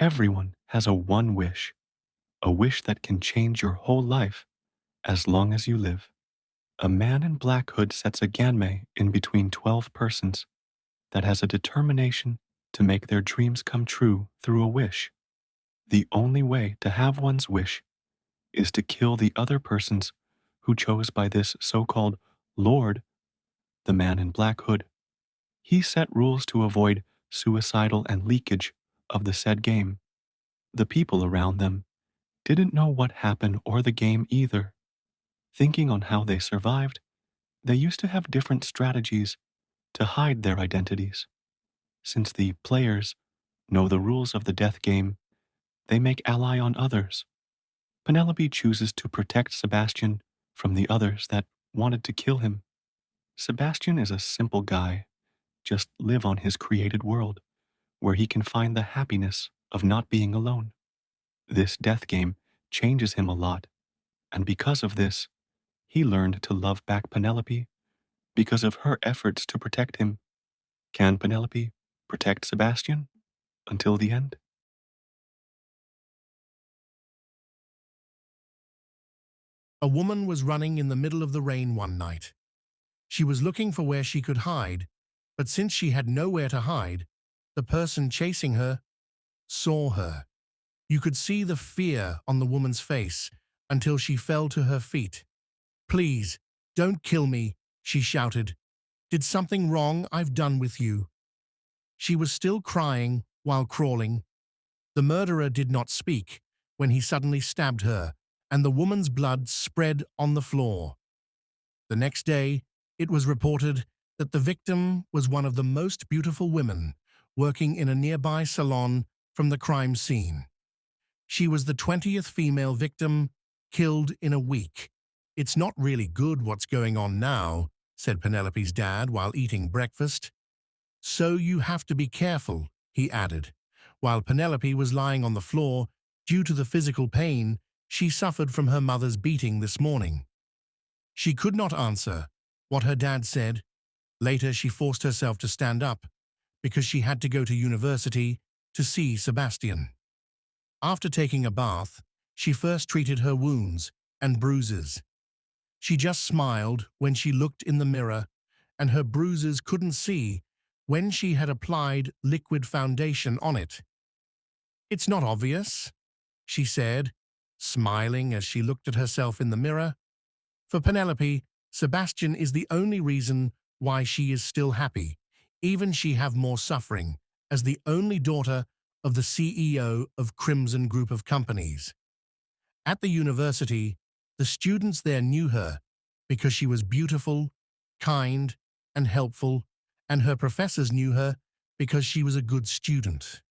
Everyone has one wish, a wish that can change your whole life as long as you live. A man in black hood sets a ganmei in between 12 persons that has a determination to make their dreams come true through a wish. The only way to have one's wish is to kill the other persons who chose by this so-called Lord, the man in black hood. He set rules to avoid suicidal and leakage of the said game. The people around them didn't know what happened or the game either. Thinking on how they survived, they used to have different strategies to hide their identities. Since the players know the rules of the death game, they make ally on others. Penelope chooses to protect Sebastian from the others that wanted to kill him. Sebastian is a simple guy, just live on his created world, where he can find the happiness of not being alone. This death game changes him a lot, and because of this, he learned to love back Penelope because of her efforts to protect him. Can Penelope protect Sebastian until the end? A woman was running in the middle of the rain one night. She was looking for where she could hide, but since she had nowhere to hide, the person chasing her saw her. You could see the fear on the woman's face until she fell to her feet. "Please, don't kill me," she shouted. "Did something wrong I've done with you?" She was still crying while crawling. The murderer did not speak when he suddenly stabbed her, and the woman's blood spread on the floor. The next day, it was reported that the victim was one of the most beautiful women working in a nearby salon from the crime scene. She was the 20th female victim killed in a week. "It's not really good what's going on now," said Penelope's dad while eating breakfast. "So you have to be careful," he added, while Penelope was lying on the floor due to the physical pain she suffered from her mother's beating this morning. She could not answer what her dad said. Later, she forced herself to stand up because she had to go to university to see Sebastian. After taking a bath, she first treated her wounds and bruises. She just smiled when she looked in the mirror, and her bruises couldn't see when she had applied liquid foundation on it. "It's not obvious," she said, smiling as she looked at herself in the mirror. For Penelope, Sebastian is the only reason why she is still happy, even she have more suffering, as the only daughter of the CEO of Crimson Group of Companies. At the university, the students there knew her because she was beautiful, kind, and helpful, and her professors knew her because she was a good student.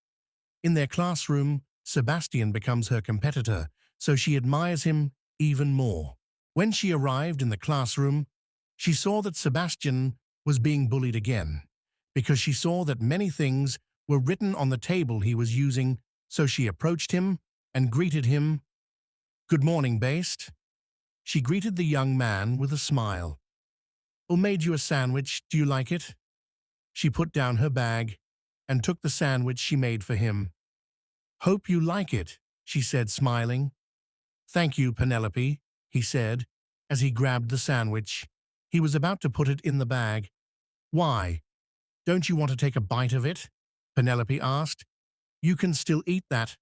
In their classroom, Sebastian becomes her competitor, so she admires him even more. When she arrived in the classroom, she saw that Sebastian was being bullied again, because she saw that many things were written on the table he was using, so she approached him and greeted him. "Good morning, Based." She greeted the young man with a smile. "I made you a sandwich, do you like it?" She put down her bag and took the sandwich she made for him. "Hope you like it," she said, smiling. "Thank you, Penelope," he said, as he grabbed the sandwich. He was about to put it in the bag. "Why? Don't you want to take a bite of it?" Penelope asked. "You can still eat that.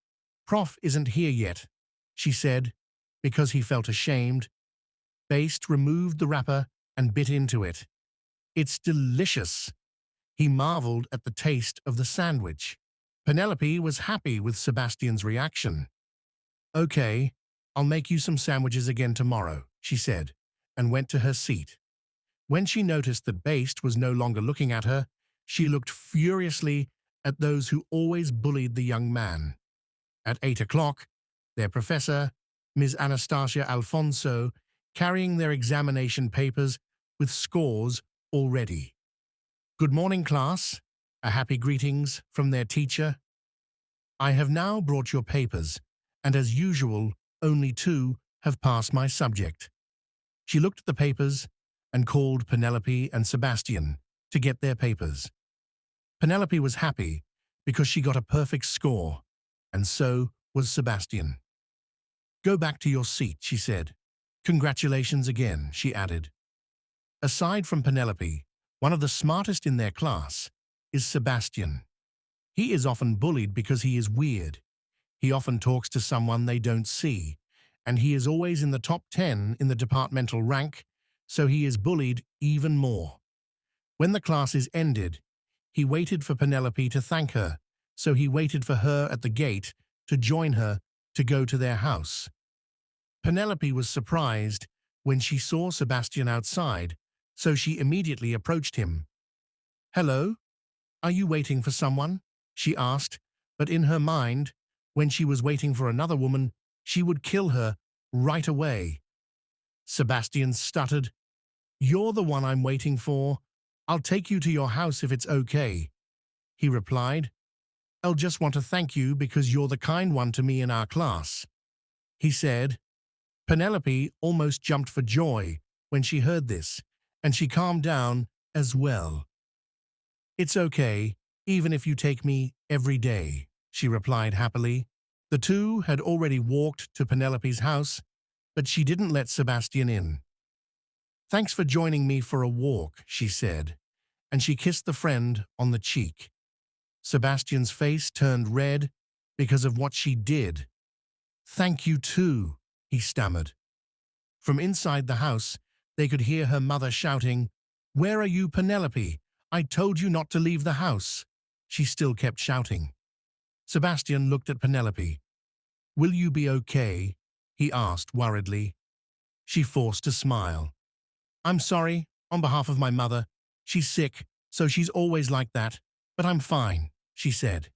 Prof isn't here yet," she said, because he felt ashamed. Based removed the wrapper and bit into it. "It's delicious." He marveled at the taste of the sandwich. Penelope was happy with Sebastian's reaction. "Okay, I'll make you some sandwiches again tomorrow," she said, and went to her seat. When she noticed that Based was no longer looking at her, she looked furiously at those who always bullied the young man. At 8 o'clock, their professor, Ms. Anastasia Alfonso, carrying their examination papers with scores already. "Good morning, class," a happy greetings from their teacher. "I have now brought your papers, and as usual, only 2 have passed my subject." She looked at the papers and called Penelope and Sebastian to get their papers. Penelope was happy because she got a perfect score, and so was Sebastian. "Go back to your seat," she said. "Congratulations again," she added. Aside from Penelope, one of the smartest in their class is Sebastian. He is often bullied because he is weird. He often talks to someone they don't see, and he is always in the top 10 in the departmental rank, so he is bullied even more. When the classes ended, he waited for Penelope to thank her, so he waited for her at the gate to join her to go to their house. Penelope was surprised when she saw Sebastian outside, so she immediately approached him. "Hello? Are you waiting for someone?" she asked, but in her mind, when she was waiting for another woman, she would kill her right away. Sebastian stuttered, "You're the one I'm waiting for. I'll take you to your house if it's okay." He replied, "I'll just want to thank you because you're the kind one to me in our class," he said. Penelope almost jumped for joy when she heard this, and she calmed down as well. "It's okay, even if you take me every day," she replied happily. The two had already walked to Penelope's house, but she didn't let Sebastian in. "Thanks for joining me for a walk," she said, and she kissed the friend on the cheek. Sebastian's face turned red because of what she did. "Thank you too," he stammered. From inside the house, they could hear her mother shouting, "Where are you, Penelope? I told you not to leave the house." She still kept shouting. Sebastian looked at Penelope. "Will you be okay?" he asked worriedly. She forced a smile. "I'm sorry, on behalf of my mother. She's sick, so she's always like that, but I'm fine," she said.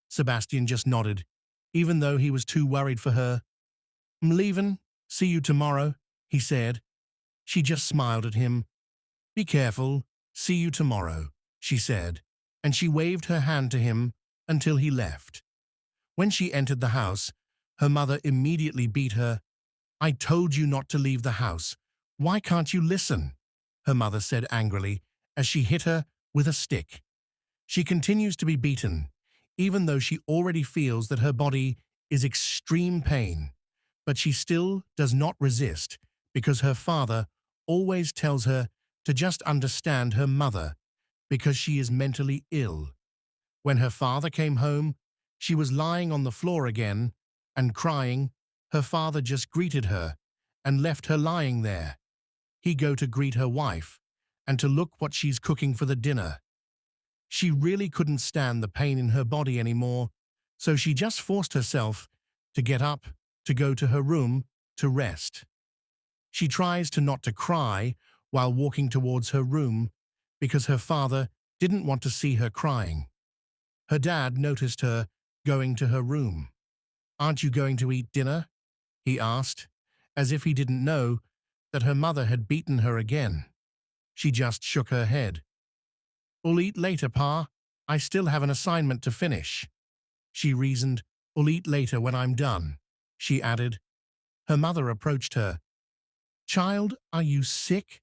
Sebastian just nodded, even though he was too worried for her. "I'm leaving. See you tomorrow," he said. She just smiled at him. "Be careful. See you tomorrow," she said, and she waved her hand to him until he left. When she entered the house, her mother immediately beat her. "I told you not to leave the house. Why can't you listen?" her mother said angrily as she hit her with a stick. She continues to be beaten, even though she already feels that her body is extreme pain, but she still does not resist because her father always tells her to just understand her mother because she is mentally ill. When her father came home, she was lying on the floor again and crying. Her father just greeted her and left her lying there. He go to greet her wife and to look what she's cooking for the dinner. She really couldn't stand the pain in her body anymore, so she just forced herself to get up to go to her room to rest. She tries to not to cry while walking towards her room because her father didn't want to see her crying. Her dad noticed her going to her room. "Aren't you going to eat dinner?" he asked, as if he didn't know that her mother had beaten her again. She just shook her head. "We'll eat later, Pa. I still have an assignment to finish." She reasoned, "We'll eat later when I'm done," she added. Her mother approached her. "Child, are you sick?"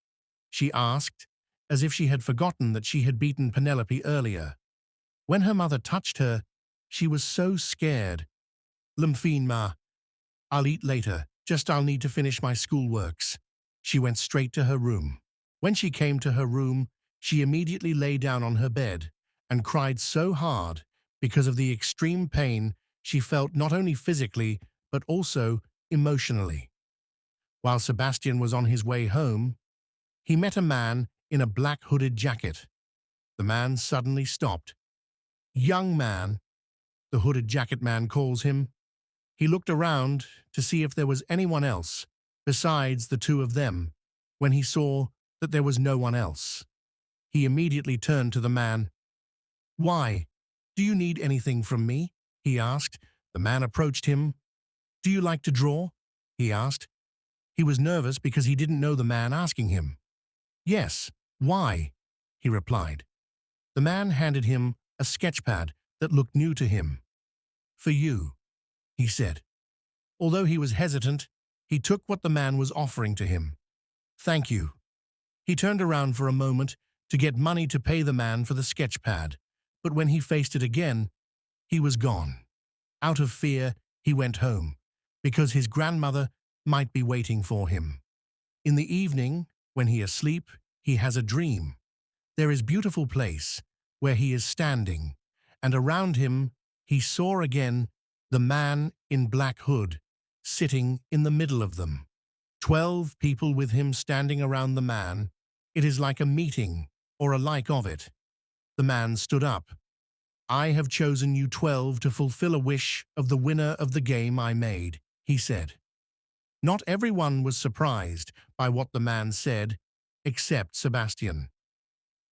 she asked, as if she had forgotten that she had beaten Penelope earlier. When her mother touched her, she was so scared. "Lumphine, Ma. I'll eat later, just I'll need to finish my schoolworks." She went straight to her room. When she came to her room, she immediately lay down on her bed and cried so hard because of the extreme pain she felt not only physically but also emotionally. While Sebastian was on his way home, he met a man in a black hooded jacket. The man suddenly stopped. "Young man," the hooded jacket man calls him. He looked around to see if there was anyone else besides the two of them. When he saw that there was no one else, he immediately turned to the man. "Why? Do you need anything from me?" he asked. The man approached him. "Do you like to draw?" he asked. He was nervous because he didn't know the man asking him. "Yes, why?" he replied. The man handed him a sketchpad that looked new to him. "For you," he said. Although he was hesitant, he took what the man was offering to him. "Thank you." He turned around for a moment to get money to pay the man for the sketchpad, but when he faced it again, he was gone. Out of fear, he went home, because his grandmother might be waiting for him. In the evening, when he is asleep, he has a dream. There is a beautiful place where he is standing, and around him he saw again the man in black hood sitting in the middle of them. 12 people with him standing around the man. It is like a meeting or a like of it. The man stood up. I have chosen you 12 to fulfill a wish of the winner of the game I made, he said. Not everyone was surprised by what the man said, except Sebastian.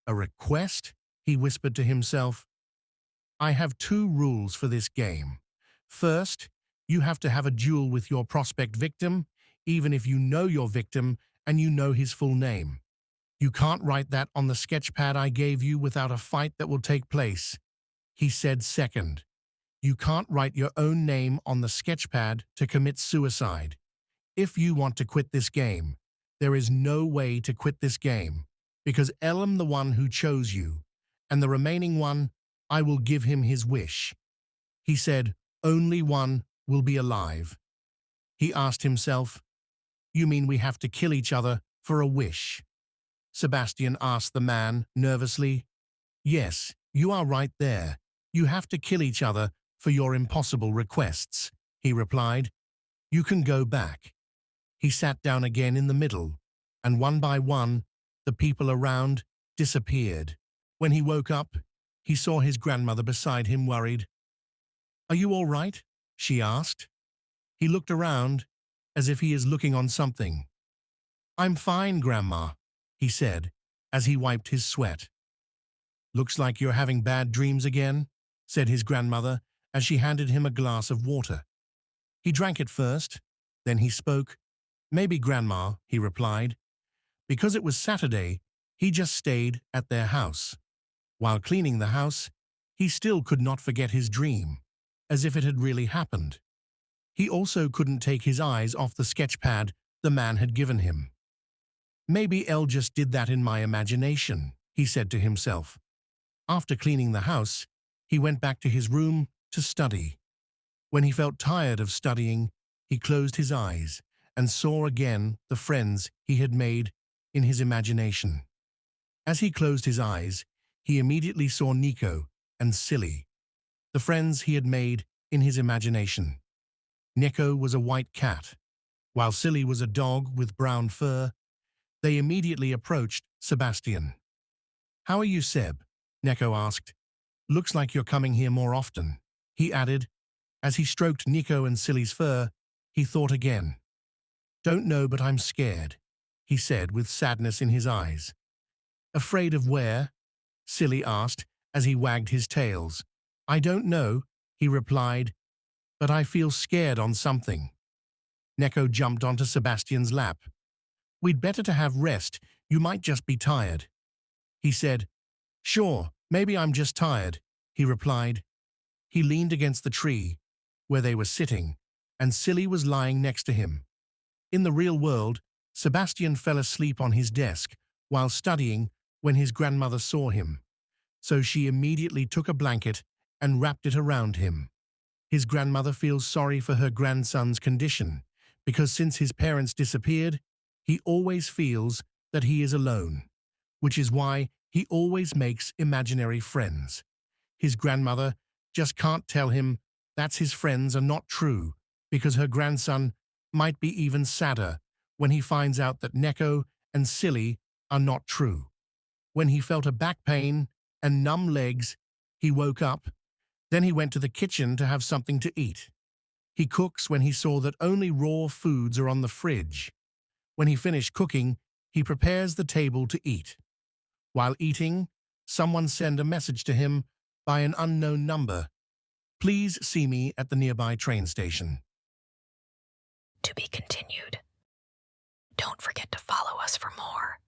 A request? He whispered to himself. I have 2 rules for this game. First, you have to have a duel with your prospect victim, even if you know your victim and you know his full name. You can't write that on the sketch pad I gave you without a fight that will take place. He said second, you can't write your own name on the sketch pad to commit suicide. If you want to quit this game, there is no way to quit this game, because Elam the one who chose you, and the remaining one, I will give him his wish. He said, only one will be alive. He asked himself, you mean we have to kill each other for a wish? Sebastian asked the man nervously. Yes, you are right there. You have to kill each other for your impossible requests, he replied. You can go back. He sat down again in the middle, and one by one, the people around disappeared. When he woke up, he saw his grandmother beside him, worried. Are you all right? She asked. He looked around, as if he is looking on something. I'm fine, Grandma, he said, as he wiped his sweat. Looks like you're having bad dreams again, said his grandmother, as she handed him a glass of water. He drank it first, then he spoke. Maybe, Grandma, he replied. Because it was Saturday, he just stayed at their house. While cleaning the house, he still could not forget his dream, as if it had really happened. He also couldn't take his eyes off the sketch pad the man had given him. Maybe Elle just did that in my imagination, he said to himself. After cleaning the house, he went back to his room to study. When he felt tired of studying, he closed his eyes and saw again the friends he had made in his imagination. As he closed his eyes, he immediately saw Nico and Silly, the friends he had made in his imagination. Nico was a white cat, while Silly was a dog with brown fur. They immediately approached Sebastian. How are you, Seb? Nico asked. Looks like you're coming here more often, he added. As he stroked Nico and Silly's fur, he thought again. Don't know, but I'm scared, he said with sadness in his eyes. Afraid of where? Silly asked as he wagged his tails. I don't know, he replied, but I feel scared on something. Neko jumped onto Sebastian's lap. We'd better to have rest, you might just be tired. He said, Sure, maybe I'm just tired, he replied. He leaned against the tree, where they were sitting, and Silly was lying next to him. In the real world, Sebastian fell asleep on his desk while studying when his grandmother saw him, so she immediately took a blanket and wrapped it around him. His grandmother feels sorry for her grandson's condition, because since his parents disappeared, he always feels that he is alone, which is why he always makes imaginary friends. His grandmother just can't tell him that his friends are not true, because her grandson might be even sadder when he finds out that Neko and Silly are not true. When he felt a back pain and numb legs, he woke up. Then he went to the kitchen to have something to eat. He cooks when he saw that only raw foods are on the fridge. When he finished cooking, he prepares the table to eat. While eating, someone sent a message to him by an unknown number. Please see me at the nearby train station. To be continued. Don't forget to follow us for more.